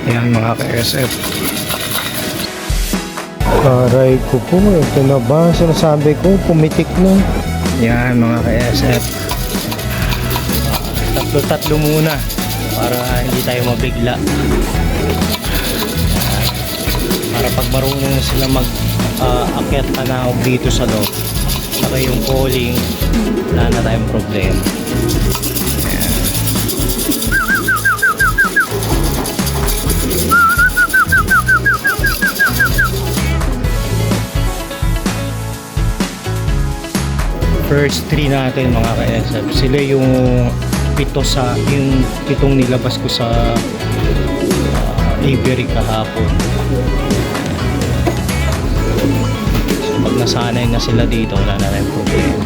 Ayan mga ka-SF. Aray ko po, ito na ba? Sinasabi ko, pumitik na. Ayan mga ka-SF. Tatlo-tatlo muna para hindi tayo mabigla. Para pag marunong sila mag-akyat panahog dito sa loob, saka yung calling, wala na tayong problema. First 3 natin mga ka-SF, sila yung pitong nilabas ko sa Avery kahapon. So pag nasanay na sila dito, wala na tayong problema.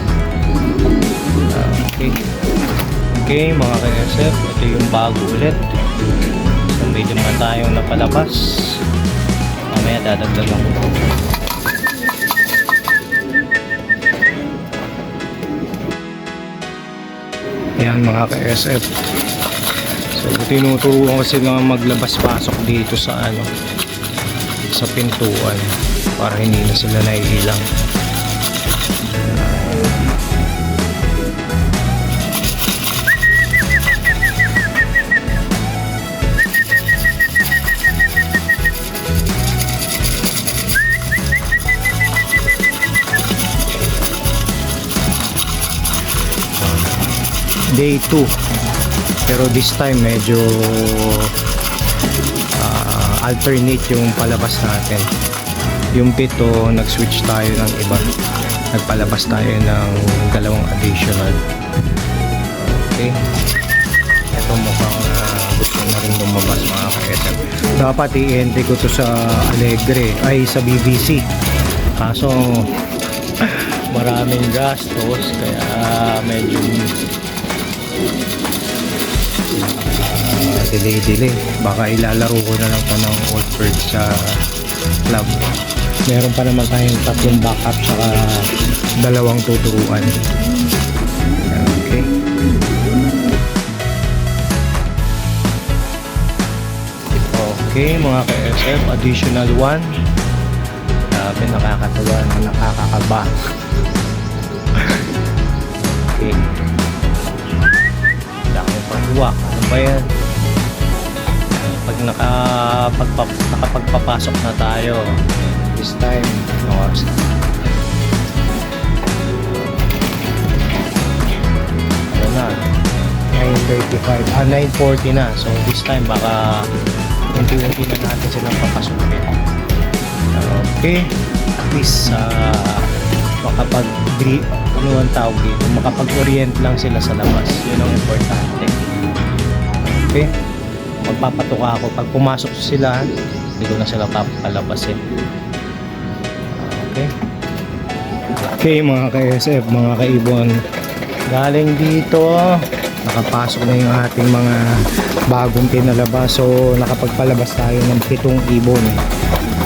Okay mga ka-SF, ito yung bago ulit. So medyo naman tayong napalabas, mamaya dadagdagan ko. Ayan mga ka-SF. So tinuturuan ko sila maglabas-pasok dito sa sa pintuan para hindi na sila naiilang. Day 2, pero this time medyo alternate yung palabas natin. Yung 7 nag-switch tayo ng iba, nagpalabas tayo ng 2 additional. Okay, ito mukhang gusto na rin lumabas mga ka-SM. Dapat i-entry ko to sa Alegre, ay sa BBC, kaso maraming gastos kaya medyo delay. Baka ilalaro ko na lang pa ng Old Birds sa club. Meron pa naman tayong 3 backup saka 2 tuturuan. Okay mga ka-SF, additional 1. Grabe, nakakatawa na nakakakaba. Okay, dami pagluwak. Ano ba yan? Pag nakapagpapasok na tayo this time, oras na. Ano na? 9:35, 9:40 na. So this time baka unti-unti na natin silang papasukin. Okay, at least makapag-orient lang sila sa labas. Yun ang importante. Okay, magpapatuka ako pag pumasok sila, hindi ko na sila papalabasin. Okay mga ka-SF, mga kaibon, galing dito nakapasok na yung ating mga bagong pinalabas. So nakapagpalabas tayo ng 7 ibon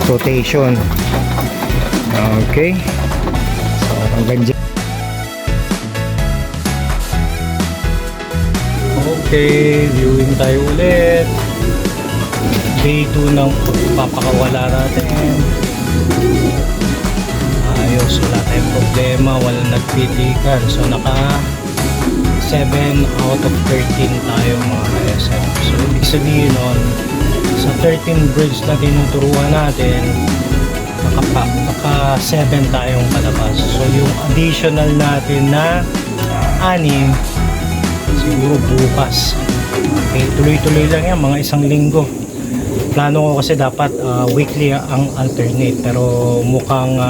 rotation. Okay, so hanggang dyan. Okay, viewing tayo ulit. Day 2 ng papakawala natin. Ayos, wala tayong problema, walang nagpilikan. So naka 7 out of 13 tayo mga ka-SF. So ibig sabihin nun, sa 13 birds na tinuturuan natin, naka 7 tayong palabas. So yung additional natin na 6 siguro bukas. Okay, tuloy-tuloy lang yan, mga 1 linggo. Plano ko kasi dapat weekly ang alternate, pero mukhang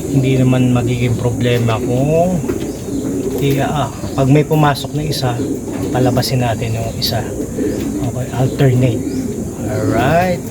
hindi naman magiging problema kung pag may pumasok na isa, palabasin natin yung isa. Okay, alternate. Alright.